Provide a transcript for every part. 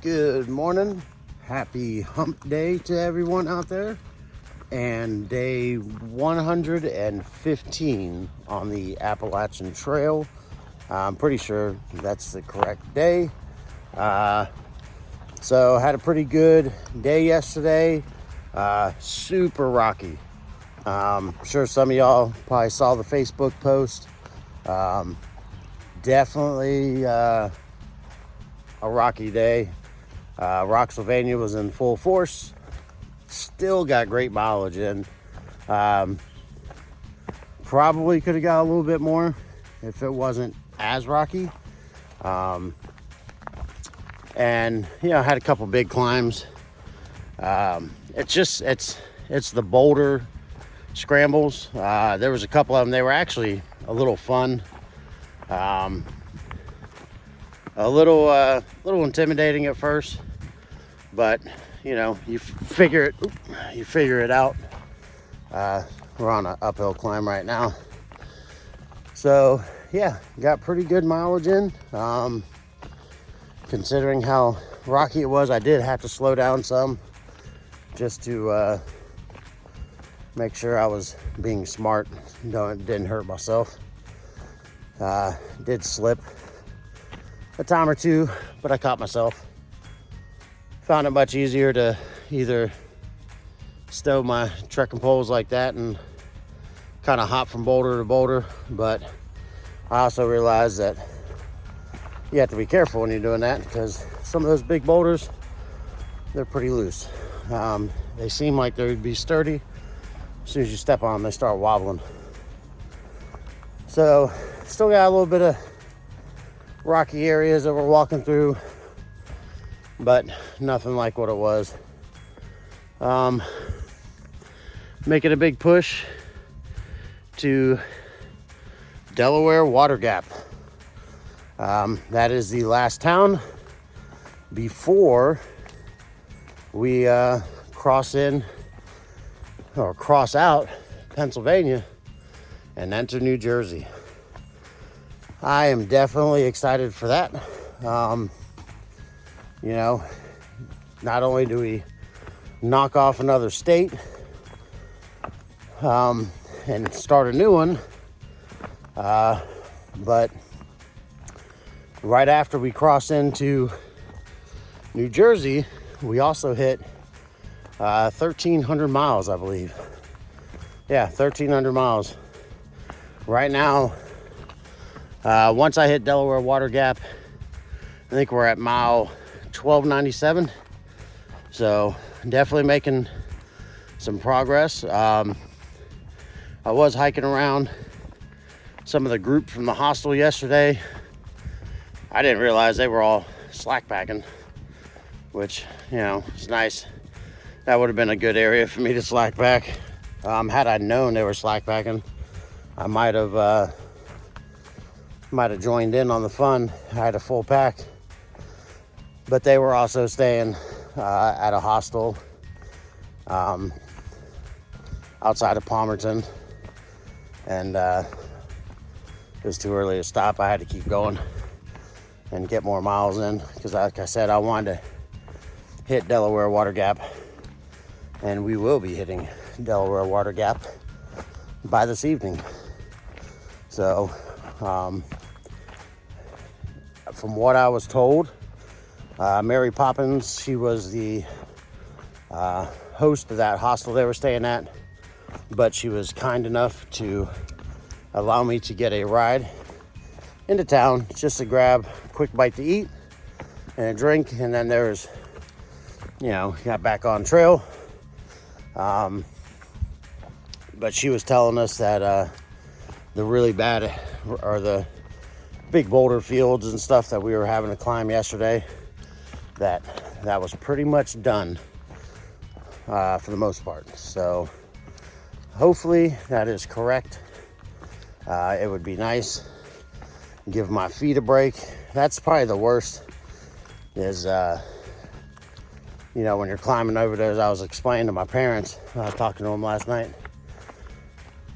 Good morning. Happy hump day to everyone out there. And day 115 on the Appalachian Trail. I'm pretty sure that's the correct day. So had a pretty good day yesterday. Super rocky. Sure some of y'all probably saw the Facebook post. Definitely a rocky day. Rocksylvania was in full force. Still got great mileage in. Probably could have got a little bit more if it wasn't as rocky. And had a couple big climbs. It's the boulder scrambles. There was a couple of them. They were actually a little fun. A little intimidating at first, but you figure it out. We're on an uphill climb right now, so got pretty good mileage in. Considering how rocky it was, I did have to slow down some just to make sure I was being smart, didn't hurt myself. Did slip a time or two, but I caught myself. Found it much easier to either stow my trekking poles like that and kind of hop from boulder to boulder, but I also realized that you have to be careful when you're doing that because some of those big boulders, they're pretty loose. They seem like they would be sturdy. As soon as you step on them, they start wobbling. So still got a little bit of rocky areas that we're walking through, but nothing like what it was. Making a big push to Delaware Water Gap. That is the last town before we cross out Pennsylvania and enter New Jersey. I am definitely excited for that. Not only do we knock off another state and start a new one, but right after we cross into New Jersey, we also hit 1,300 miles, I believe. 1,300 miles. Right now, once I hit Delaware Water Gap, I think we're at mile 1297. So definitely making some progress. I was hiking around some of the group from the hostel yesterday. I didn't realize they were all slackpacking, which, is nice. That would have been a good area for me to slackpack. Had I known they were slackpacking, I might have joined in on the fun. I had a full pack, but they were also staying at a hostel outside of Palmerton, and it was too early to stop. I had to keep going and get more miles in because, like I said, I wanted to hit Delaware Water Gap, and we will be hitting Delaware Water Gap by this evening. So from what I was told, Mary Poppins, she was the host of that hostel they were staying at, but she was kind enough to allow me to get a ride into town just to grab a quick bite to eat and a drink, and then there's got back on trail. But she was telling us that the really bad or the big boulder fields and stuff that we were having to climb yesterday, that was pretty much done for the most part. So hopefully that is correct. It would be nice, give my feet a break. That's probably the worst is when you're climbing over those. I was explaining to my parents, I was talking to them last night,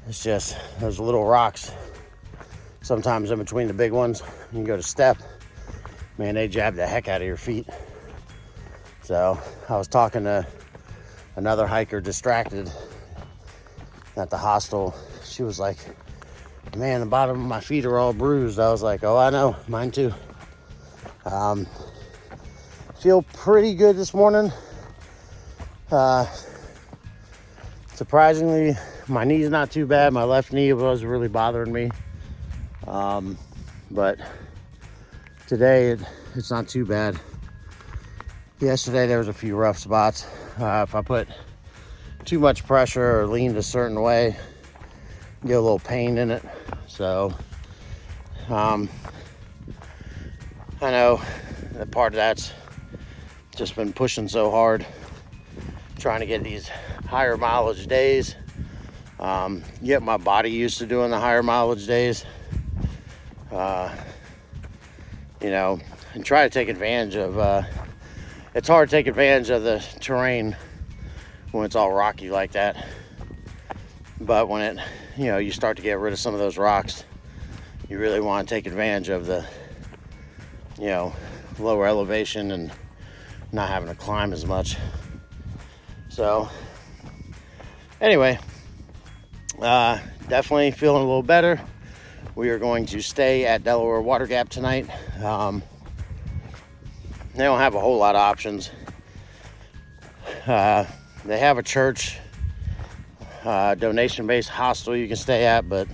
it's just those little rocks sometimes in between the big ones. You go to step, man, they jab the heck out of your feet. So I was talking to another hiker, Distracted, at the hostel. She was like, man, the bottom of my feet are all bruised. I was like, oh, I know, mine too. Feel pretty good this morning. Surprisingly, my knee's not too bad. My left knee was really bothering me. But today it's not too bad. Yesterday there was a few rough spots. If I put too much pressure or leaned a certain way, get a little pain in it. So I know that part of that's just been pushing so hard, trying to get these higher mileage days, get my body used to doing the higher mileage days, and try to take advantage of it's hard to take advantage of the terrain when it's all rocky like that. But when it, you start to get rid of some of those rocks, you really want to take advantage of the, lower elevation and not having to climb as much. So anyway, definitely feeling a little better. We are going to stay at Delaware Water Gap tonight. They don't have a whole lot of options. They have a church, donation-based hostel you can stay at, but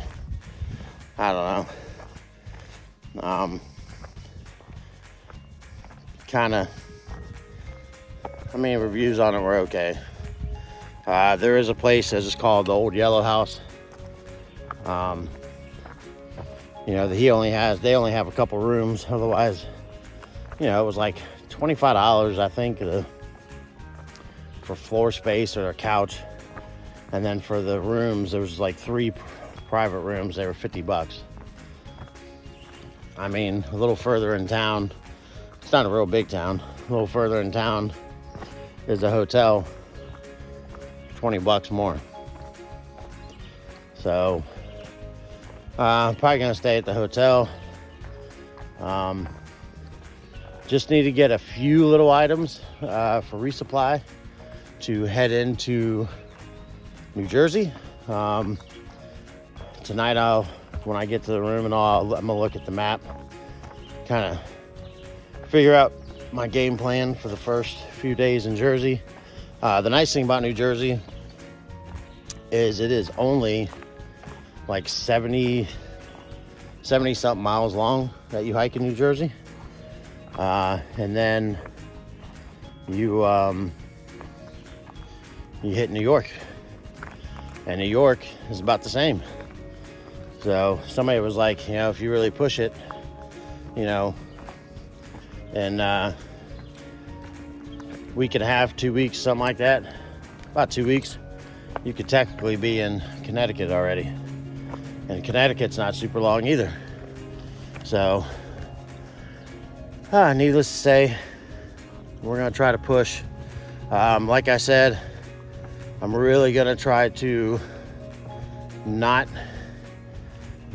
I don't know. Reviews on it were okay. There is a place that's just called the Old Yellow House. They only have a couple rooms. Otherwise, it was like $25, I think, for floor space or a couch. And then for the rooms, there was like 3 private rooms. They were $50. A little further in town, it's not a real big town. A little further in town is a hotel, $20 more. So I'm probably gonna stay at the hotel. Just need to get a few little items for resupply to head into New Jersey. Tonight when I get to the room and all, I'm gonna look at the map, kind of figure out my game plan for the first few days in Jersey. The nice thing about New Jersey is it is only like 70 something miles long that you hike in New Jersey. And then you hit New York, and New York is about the same. So somebody was like, if you really push it, in week and a half, 2 weeks, something like that, about 2 weeks, you could technically be in Connecticut already. And Connecticut's not super long either. So needless to say, we're gonna try to push. Like I said, I'm really gonna try to not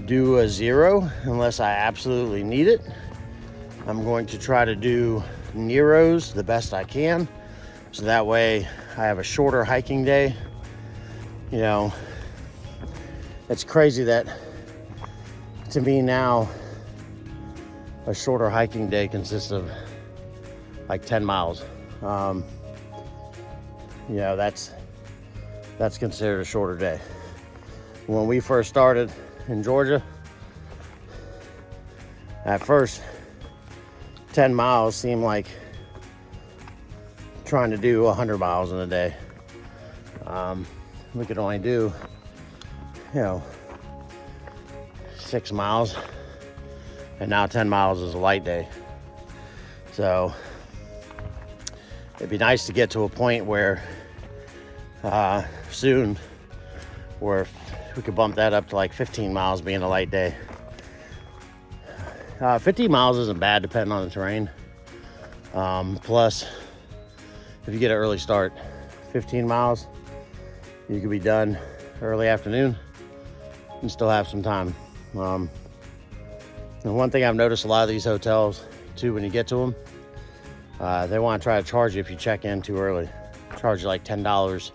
do a 0 unless I absolutely need it. I'm going to try to do Neros the best I can, so that way I have a shorter hiking day. It's crazy that to me now a shorter hiking day consists of like 10 miles. That's considered a shorter day. When we first started in Georgia, at first 10 miles seemed like trying to do 100 miles in a day. We could only do 6 miles, and now 10 miles is a light day. So it'd be nice to get to a point where soon where we could bump that up to like 15 miles being a light day. 15 miles isn't bad depending on the terrain. Plus, if you get an early start, 15 miles, you could be done early afternoon and still have some time. And one thing I've noticed a lot of these hotels too, when you get to them, They want to try to charge you if you check in too early. Charge you like $10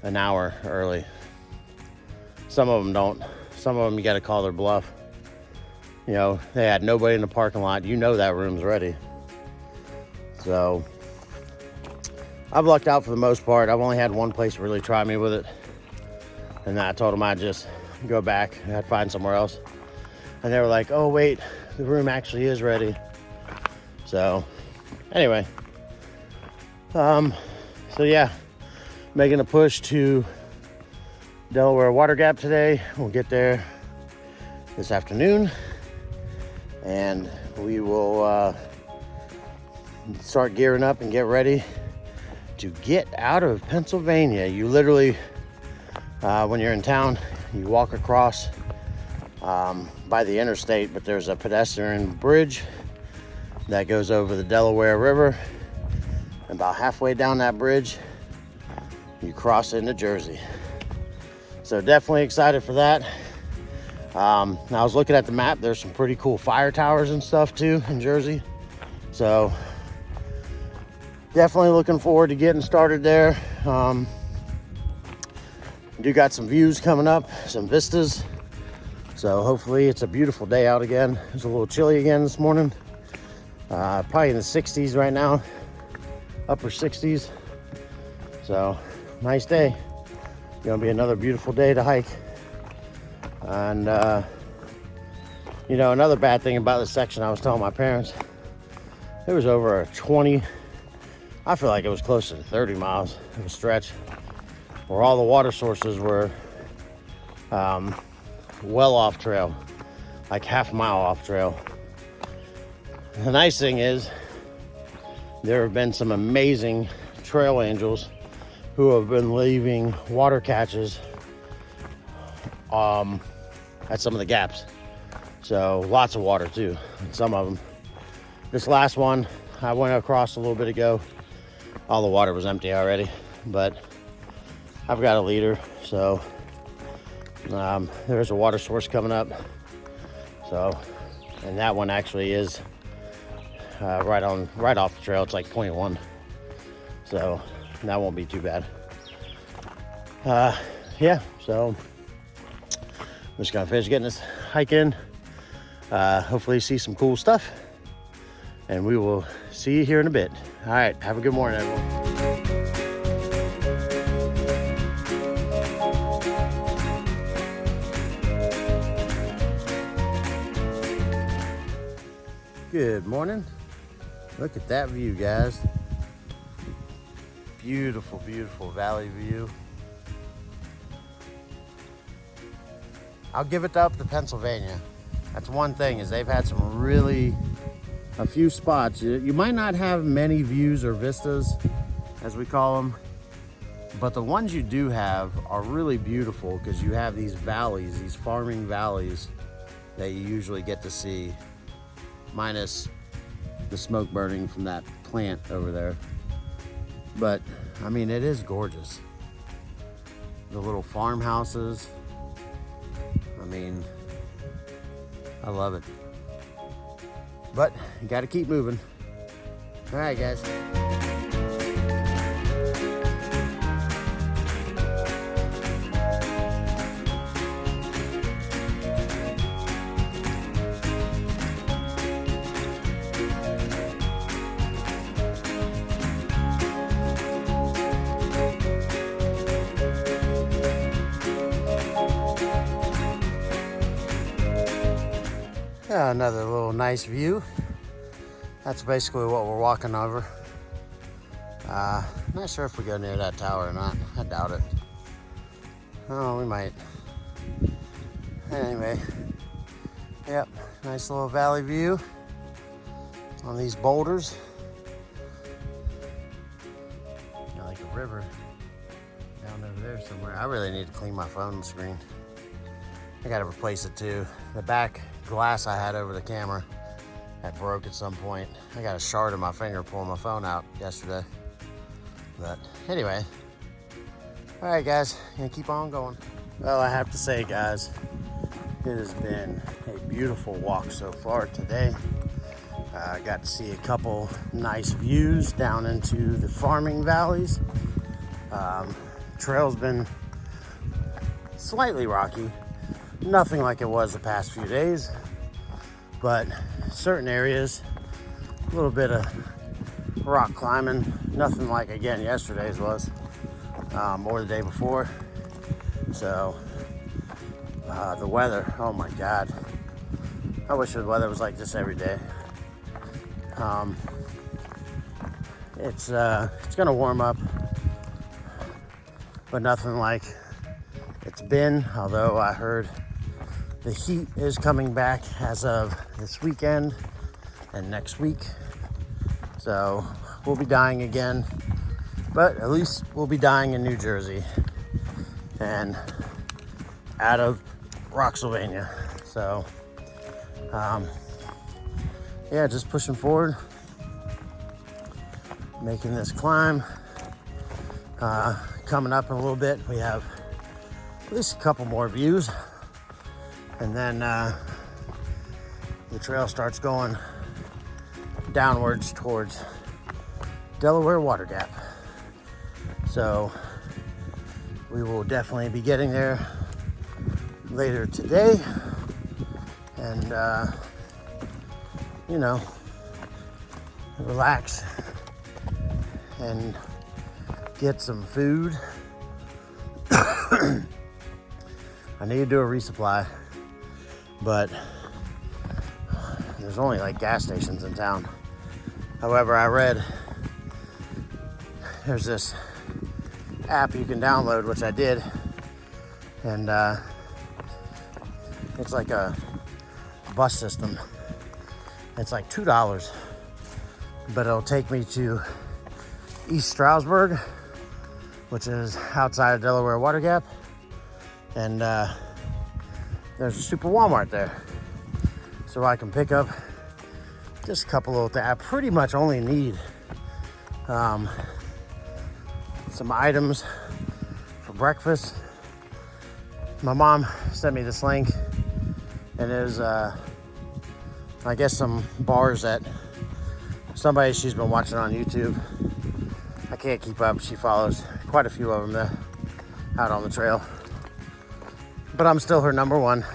an hour early. Some of them don't. Some of them you got to call their bluff. You know, they had nobody in the parking lot. You know that room's ready. So I've lucked out for the most part. I've only had one place really try me with it. And I told them I'd just go back. I'd find somewhere else. And they were like, oh, wait, the room actually is ready. So anyway, so yeah, making a push to Delaware Water Gap today. We'll get there this afternoon, and we will start gearing up and get ready to get out of Pennsylvania. You literally, when you're in town, you walk across by the interstate, but there's a pedestrian bridge that goes over the Delaware River. And about halfway down that bridge, you cross into Jersey. So definitely excited for that. I was looking at the map. There's some pretty cool fire towers and stuff too in Jersey. So definitely looking forward to getting started there. Do got some views coming up, some vistas. So hopefully it's a beautiful day out again. It's a little chilly again this morning. Probably in the 60s right now, upper 60s. So nice day. Gonna be another beautiful day to hike. And you know, another bad thing about this section, I was telling my parents, it was over a 20, I feel like it was closer to 30 miles of a stretch where all the water sources were well off trail, like half a mile off trail. The nice thing is there have been some amazing trail angels who have been leaving water catches at some of the gaps. So lots of water too, in some of them. This last one, I went across a little bit ago. All the water was empty already, but I've got a leader, so there's a water source coming up. So, and that one actually is right off the trail. It's like 0.1, so that won't be too bad. Yeah, so I'm just gonna finish getting this hike in. Hopefully see some cool stuff, and we will see you here in a bit. All right, have a good morning, everyone. Good morning. Look at that view, guys. Beautiful, beautiful valley view. I'll give it up to Pennsylvania. That's one thing, is they've had some really, a few spots. You might not have many views or vistas, as we call them, but the ones you do have are really beautiful because you have these valleys, these farming valleys that you usually get to see, minus the smoke burning from that plant over there. But I mean, it is gorgeous. The little farmhouses, I mean, I love it. But you got to keep moving. All right, guys. Yeah, another little nice view. That's basically what we're walking over. Not sure if we go near that tower or not. I doubt it. Oh, we might. Anyway, yep, nice little valley view on these boulders. Got like a river down over there somewhere. I really need to clean my phone screen. I gotta replace it too. The back glass I had over the camera had broke at some point. I got a shard in my finger pulling my phone out yesterday. But anyway, all right, guys, gonna keep on going. Well, I have to say, guys, it has been a beautiful walk so far today. Got to see a couple nice views down into the farming valleys. Trail's been slightly rocky, nothing like it was the past few days, but certain areas, a little bit of rock climbing, nothing like again yesterday's was, or the day before. So the weather, oh my God, I wish the weather was like this every day. It's gonna warm up, but nothing like it's been, although I heard the heat is coming back as of this weekend and next week. So we'll be dying again, but at least we'll be dying in New Jersey and out of Rocksylvania. So yeah, just pushing forward, making this climb. Coming up in a little bit, we have at least a couple more views, and then the trail starts going downwards towards Delaware Water Gap. So we will definitely be getting there later today, and you know, relax and get some food. I need to do a resupply, but there's only like gas stations in town. However, I read there's this app you can download, which I did, and it's like a bus system. It's like $2, but it'll take me to East Stroudsburg, which is outside of Delaware Water Gap, and there's a super Walmart there, so I can pick up just a couple little things. I pretty much only need some items for breakfast. My mom sent me this link, and there's I guess some bars that somebody she's been watching on YouTube. I can't keep up. She follows quite a few of them there out on the trail, but I'm still her number one.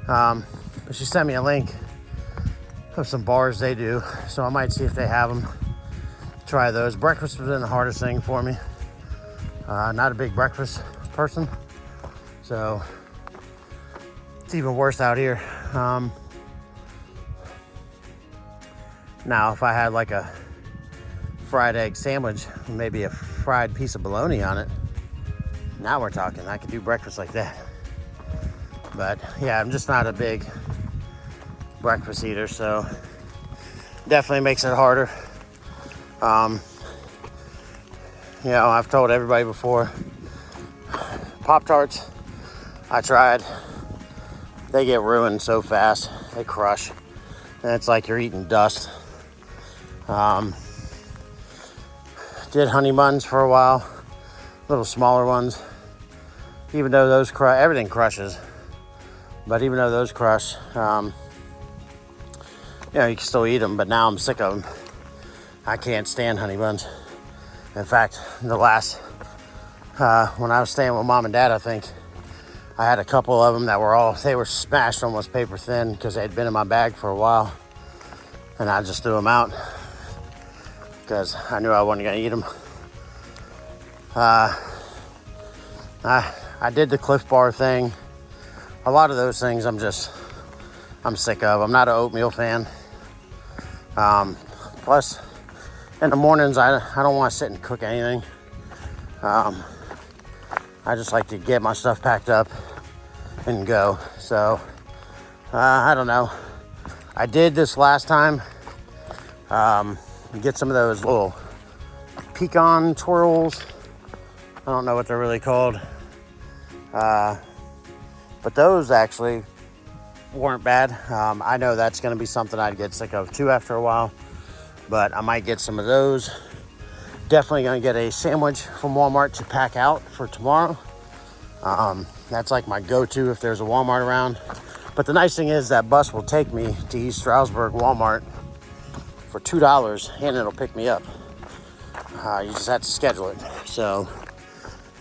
But she sent me a link of some bars they do, so I might see if they have them, try those. Breakfast has been the hardest thing for me. Not a big breakfast person, so it's even worse out here. Now, if I had like a fried egg sandwich, maybe a fried piece of bologna on it, now we're talking. I could do breakfast like that. But yeah, I'm just not a big breakfast eater, so definitely makes it harder. You know, I've told everybody before, Pop-Tarts, I tried. They get ruined so fast. They crush. And it's like you're eating dust. Did honey buns for a while, little smaller ones. Even though those crush, everything crushes. But even though those crush, you know, you can still eat them. But now I'm sick of them. I can't stand honey buns. In fact, the last, when I was staying with mom and dad, I think I had a couple of them that they were smashed almost paper thin because they'd been in my bag for a while. And I just threw them out because I knew I wasn't going to eat them. I did the Cliff Bar thing. A lot of those things I'm sick of. I'm not an oatmeal fan. Plus, in the mornings, I don't want to sit and cook anything. I just like to get my stuff packed up and go. So, I don't know. I did this last time. Get some of those little pecan twirls. I don't know what they're really called. But those actually weren't bad. I know that's going to be something I'd get sick of too after a while. But I might get some of those. Definitely going to get a sandwich from Walmart to pack out for tomorrow. That's like my go-to if there's a Walmart around. But the nice thing is that bus will take me to East Stroudsburg Walmart for $2 and it'll pick me up. You just have to schedule it. So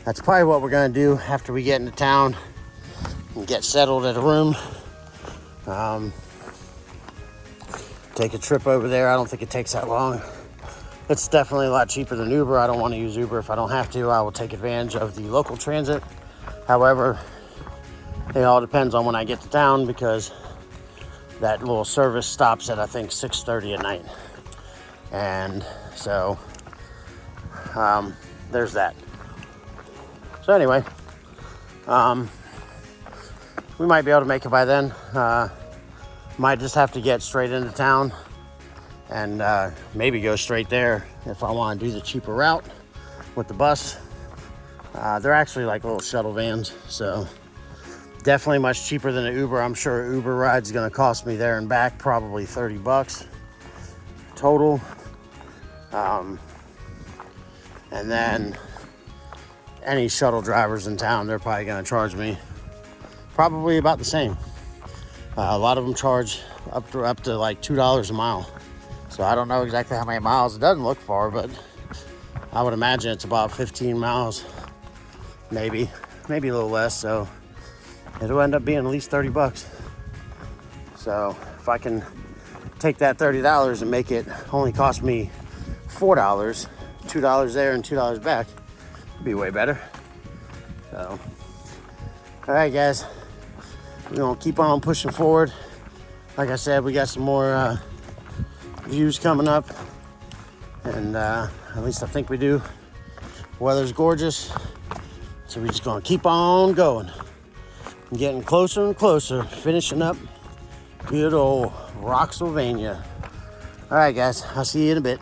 that's probably what we're gonna do after we get into town and get settled at a room. Take a trip over there. I don't think it takes that long. It's definitely a lot cheaper than Uber. I don't want to use Uber if I don't have to. I will take advantage of the local transit. However, it all depends on when I get to town because that little service stops at I think 6:30 at night. And so there's that. So anyway, we might be able to make it by then. Might just have to get straight into town and maybe go straight there if I want to do the cheaper route with the bus. They're actually like little shuttle vans, so definitely much cheaper than an Uber. I'm sure an Uber ride's gonna cost me there and back probably $30 total. And then any shuttle drivers in town, they're probably gonna charge me probably about the same. A lot of them charge up to like $2 a mile. So I don't know exactly how many miles. It doesn't look far, but I would imagine it's about 15 miles, maybe a little less. So it'll end up being at least $30. So if I can take that $30 and make it only cost me $4, $2 there and $2 back, it'd be way better. So, all right, guys. We're gonna keep on pushing forward. Like I said, we got some more views coming up, and at least I think we do. Weather's gorgeous, so we're just gonna keep on going. I'm getting closer and closer, finishing up good old Rocksylvania. All right, guys, I'll see you in a bit.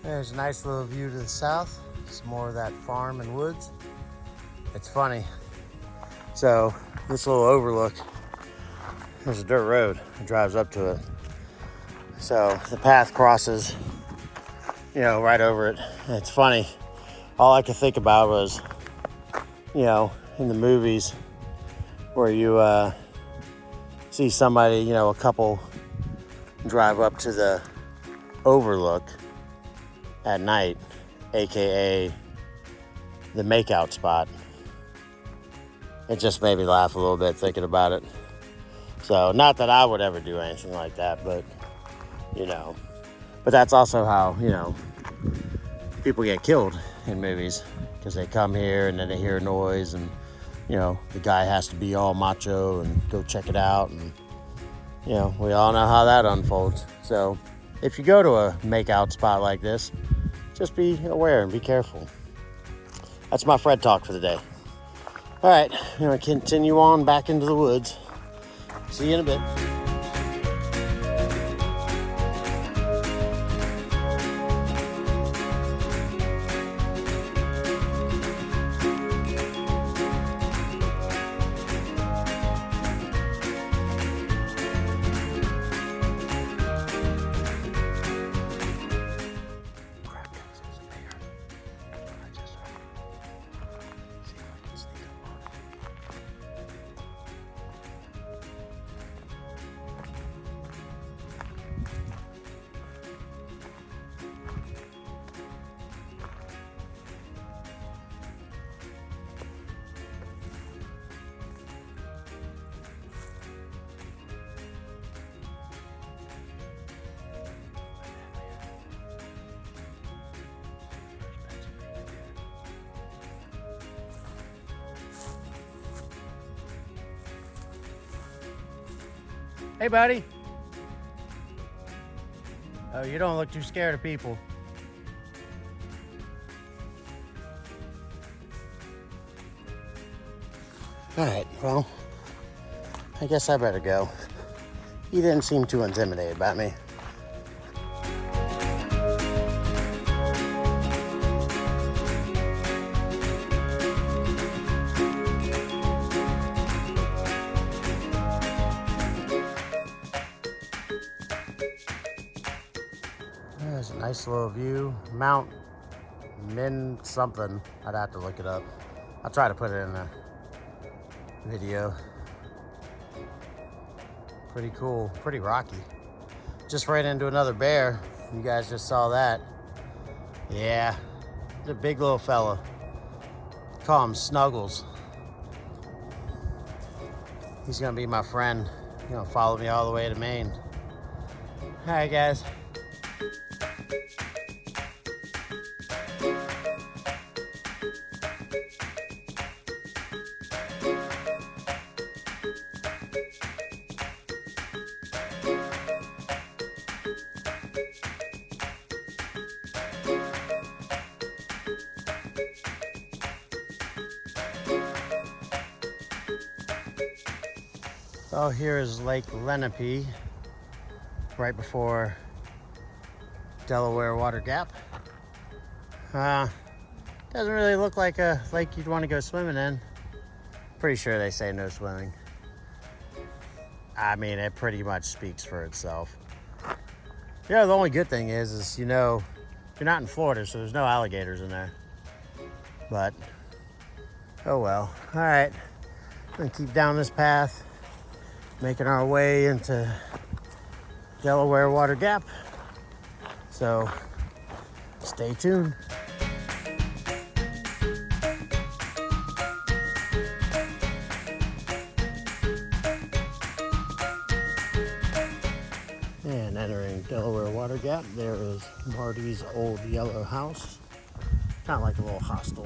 There's a nice little view to the south. Some more of that farm and woods. It's funny. So this little overlook, there's a dirt road that drives up to it. So the path crosses, right over it. And it's funny. All I could think about was, in the movies where you see somebody, a couple drive up to the overlook at night, aka the makeout spot. It just made me laugh a little bit thinking about it. So not that I would ever do anything like that, but but that's also how people get killed in movies, because they come here and then they hear a noise and the guy has to be all macho and go check it out, and we all know how that unfolds. So if you go to a makeout spot like this, just be aware and be careful. That's my Fred talk for the day. All right, I'm gonna continue on back into the woods. See you in a bit. Hey, buddy. Oh, you don't look too scared of people. All right, well, I guess I better go. He didn't seem too intimidated by me. There's a nice little view, Min something. I'd have to look it up. I'll try to put it in the video. Pretty cool, pretty rocky. Just ran into another bear. You guys just saw that. Yeah, he's a big little fella. Call him Snuggles. He's gonna be my friend. He's gonna follow me all the way to Maine. All right, guys. Oh, here is Lake Lenape, right before Delaware Water Gap. Doesn't really look like a lake you'd want to go swimming in. Pretty sure they say no swimming. I mean, it pretty much speaks for itself. Yeah, the only good thing is you're not in Florida, so there's no alligators in there. But, oh well. All right, I'm gonna keep down this path, making our way into Delaware Water Gap. So stay tuned. And entering Delaware Water Gap, there is Marty's old yellow house. Kind of like a little hostel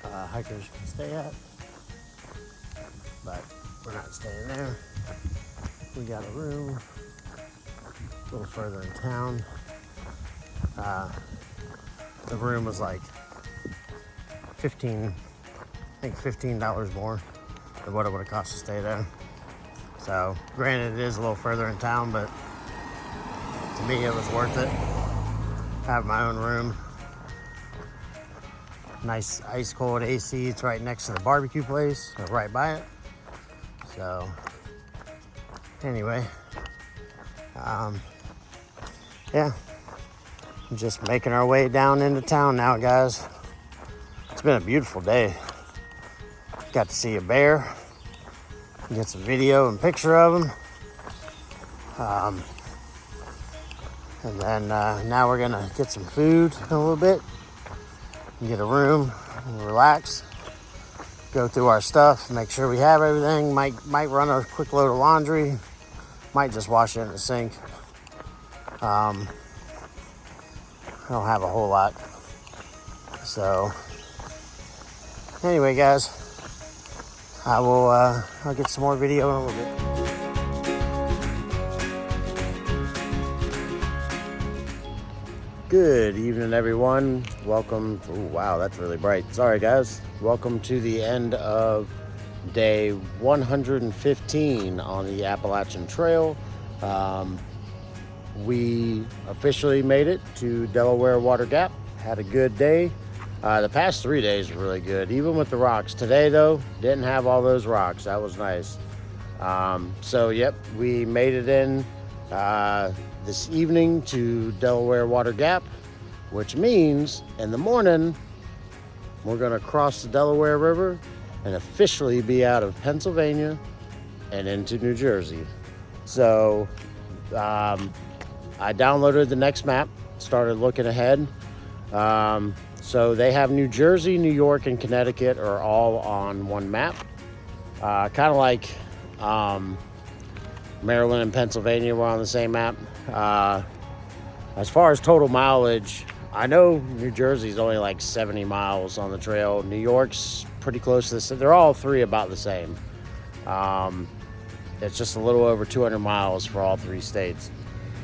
hikers can stay at. But we're not staying there. We got a room a little further in town. The room was like $15 more than what it would have cost to stay there. So granted, it is a little further in town, but to me it was worth it. Have my own room. Nice ice cold AC. It's right next to the barbecue place, or right by it. So anyway, yeah, just making our way down into town now, guys. It's been a beautiful day. Got to see a bear, get some video and picture of him. And then now we're gonna get some food in a little bit, and get a room and relax. Go through our stuff, make sure we have everything. Might run a quick load of laundry. Might just wash it in the sink. I don't have a whole lot. So anyway, guys, I'll get some more video in a little bit. Good evening, everyone. Welcome. Oh, wow, that's really bright. Sorry, guys. Welcome to the end of day 115 on the Appalachian Trail. We officially made it to Delaware Water Gap. Had a good day. The past 3 days were really good, even with the rocks. Today, though, didn't have all those rocks. That was nice. So, yep, we made it in this evening to Delaware Water Gap, which means in the morning we're going to cross the Delaware River and officially be out of Pennsylvania and into New Jersey. So I downloaded the next map, started looking ahead. So they have New Jersey, New York, and Connecticut are all on one map. Kind of like Maryland and Pennsylvania were on the same map. As far as total mileage, I know New Jersey's only like 70 miles on the trail. New York's pretty close to this. They're all three about the same. It's just a little over 200 miles for all three states.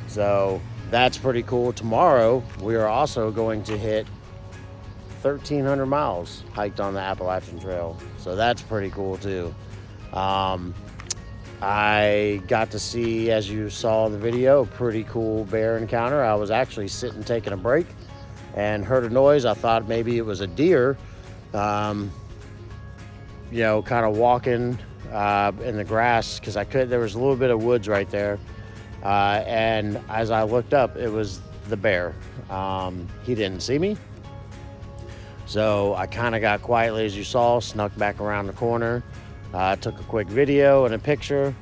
So that's pretty cool. Tomorrow, we are also going to hit 1,300 miles hiked on the Appalachian Trail. So that's pretty cool too. I got to see, as you saw in the video, a pretty cool bear encounter. I was actually sitting taking a break and heard a noise. I thought maybe it was a deer, kind of walking in the grass, because there was a little bit of woods right there. And as I looked up, it was the bear. He didn't see me. So I kind of got quietly, as you saw, snuck back around the corner, took a quick video and a picture.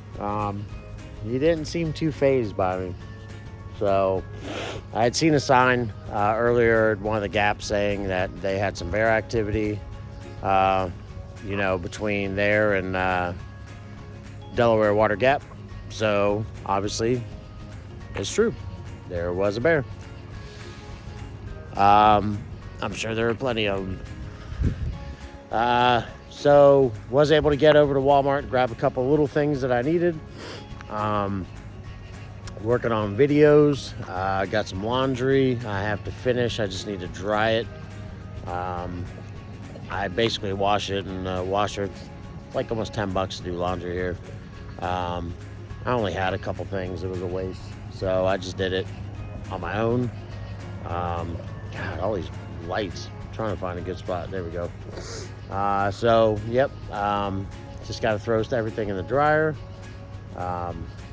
He didn't seem too fazed by me. So I had seen a sign earlier at one of the gaps saying that they had some bear activity, between there and Delaware Water Gap. So obviously it's true. There was a bear. I'm sure there are plenty of them. So was able to get over to Walmart, grab a couple little things that I needed. Working on videos. Got some laundry I have to finish. I just need to dry it. I basically wash it in the washer. It's like almost $10 to do laundry here. I only had a couple things. It was a waste. So I just did it on my own. God, all these lights. I'm trying to find a good spot. There we go. Just got to throw everything in the dryer.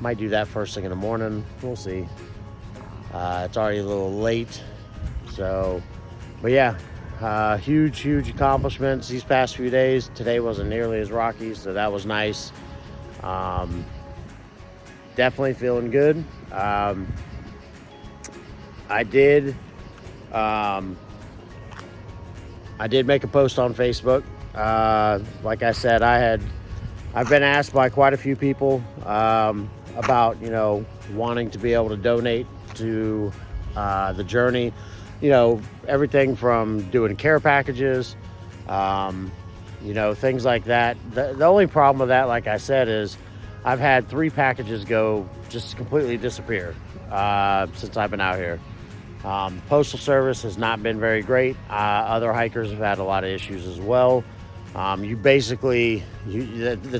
Might do that first thing in the morning. We'll see. It's already a little late. So, but yeah, huge accomplishments these past few days. Today wasn't nearly as rocky, so that was nice. Definitely feeling good. I did make a post on Facebook. Like I said, I've been asked by quite a few people about, wanting to be able to donate to the journey. Everything from doing care packages, things like that. The only problem with that, like I said, is I've had 3 packages just completely disappear since I've been out here. Postal service has not been very great. Other hikers have had a lot of issues as well. The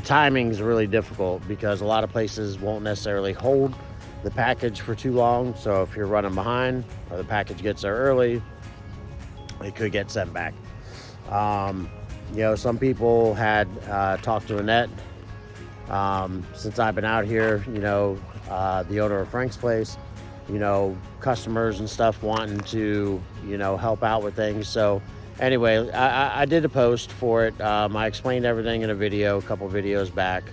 timing is really difficult because a lot of places won't necessarily hold the package for too long. So if you're running behind or the package gets there early, it could get sent back. Some people had talked to Annette since I've been out here, the owner of Frank's Place, customers and stuff wanting to, help out with things. So anyway, I did a post for it. I explained everything in a video, a couple videos back.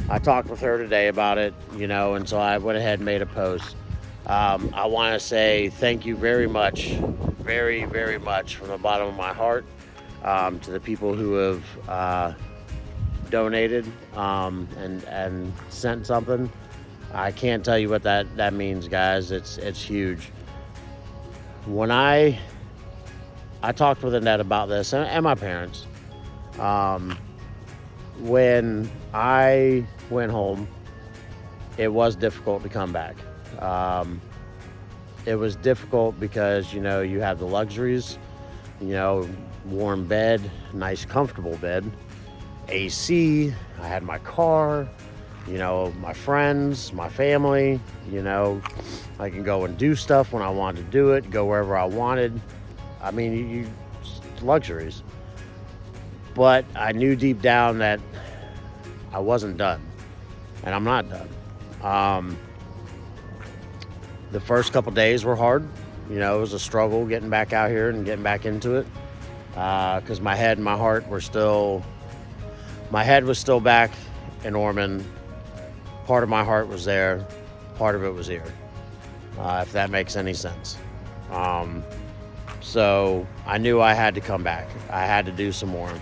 I talked with her today about it, and so I went ahead and made a post. I want to say thank you very much, very, very much from the bottom of my heart to the people who have donated and sent something. I can't tell you what that means, guys. It's huge. When I talked with Annette about this and my parents. When I went home, it was difficult to come back. It was difficult because, you have the luxuries, warm bed, nice comfortable bed, AC, I had my car, my friends, my family, I can go and do stuff when I wanted to do it, go wherever I wanted. I mean, luxuries. But I knew deep down that I wasn't done, and I'm not done. The first couple days were hard. It was a struggle getting back out here and getting back into it, because my head and my heart were still. My head was still back in Ormond. Part of my heart was there. Part of it was here. If that makes any sense. So I knew I had to come back. I had to do some more.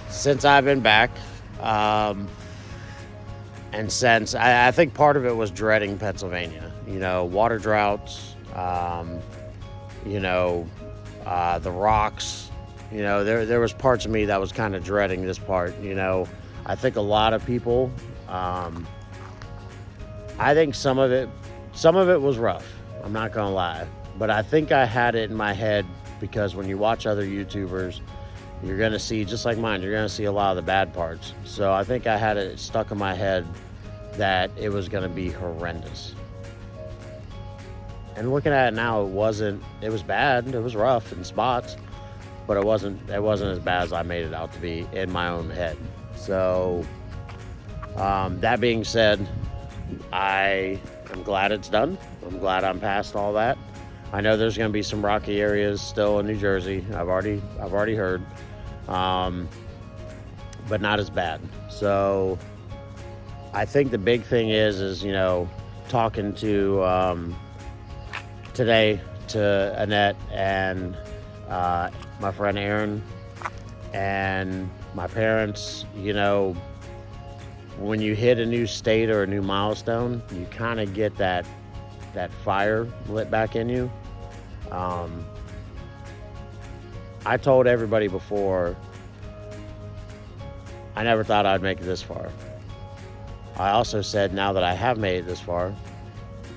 Since I've been back, and since I think part of it was dreading Pennsylvania, water droughts, the rocks, there was parts of me that was kind of dreading this part. I think a lot of people, I think some of it was rough. I'm not gonna lie, but I think I had it in my head because when you watch other YouTubers, you're gonna see, just like mine, you're gonna see a lot of the bad parts. So I think I had it stuck in my head that it was gonna be horrendous. And looking at it now, it was bad, it was rough in spots, but it wasn't as bad as I made it out to be in my own head. So that being said, I am glad it's done. I'm glad I'm past all that. I know there's going to be some rocky areas still in New Jersey. I've already heard, but not as bad. So I think the big thing is talking to today to Annette and my friend Aaron and my parents. When you hit a new state or a new milestone, you kind of get that fire lit back in you. I told everybody before, I never thought I'd make it this far. I also said, now that I have made it this far,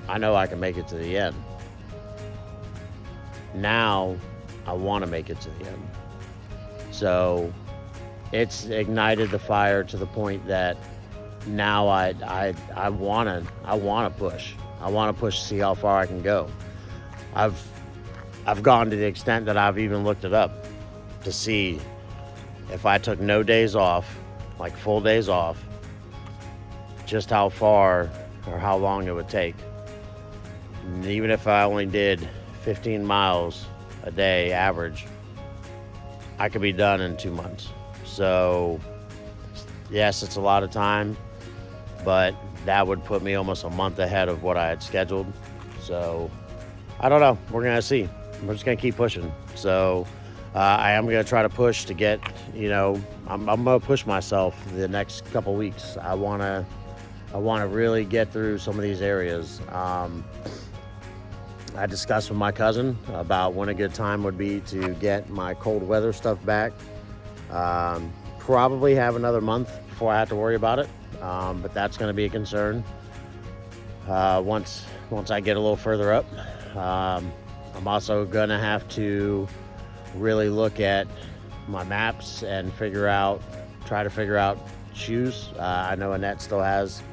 I know I can make it to the end. Now I want to make it to the end. So it's ignited the fire to the point that now I want to push. I want to push to see how far I can go. I've gone to the extent that I've even looked it up to see if I took no days off, like full days off, just how far or how long it would take. And even if I only did 15 miles a day average, I could be done in 2 months. So yes, it's a lot of time, but that would put me almost a month ahead of what I had scheduled. So I don't know. We're going to see. We're just going to keep pushing. So I am going to try to push to get, I'm going to push myself the next couple weeks. I want to really get through some of these areas. I discussed with my cousin about when a good time would be to get my cold weather stuff back. Probably have another month before I have to worry about it. But that's going to be a concern once I get a little further up. I'm also going to have to really look at my maps and try to figure out shoes. I know Annette still has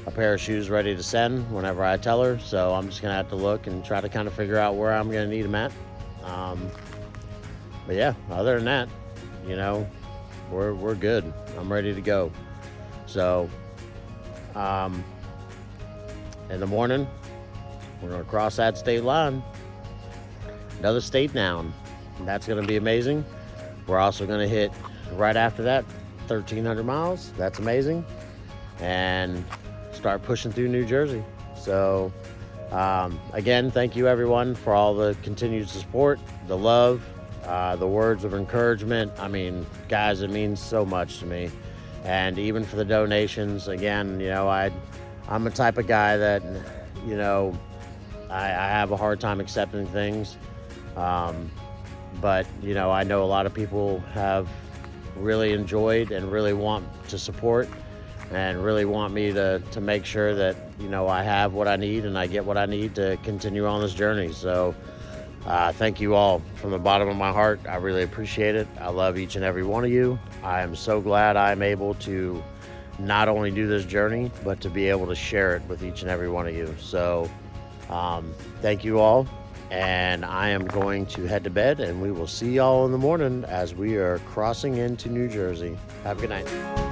a pair of shoes ready to send whenever I tell her, so I'm just going to have to look and try to kind of figure out where I'm going to need them at. But yeah, other than that, we're good. I'm ready to go. So in the morning, we're going to cross that state line. Another state down. That's going to be amazing. We're also going to hit, right after that, 1,300 miles. That's amazing. And start pushing through New Jersey. So again, thank you everyone for all the continued support, the love, the words of encouragement. I mean, guys, it means so much to me. And even for the donations, again, I'm the type of guy that, I have a hard time accepting things. But, I know a lot of people have really enjoyed and really want to support and really want me to make sure that, I have what I need and I get what I need to continue on this journey. So thank you all from the bottom of my heart. I really appreciate it. I love each and every one of you. I am so glad I'm able to not only do this journey, but to be able to share it with each and every one of you. So thank you all. And I am going to head to bed, and we will see y'all in the morning as we are crossing into New Jersey. Have a good night.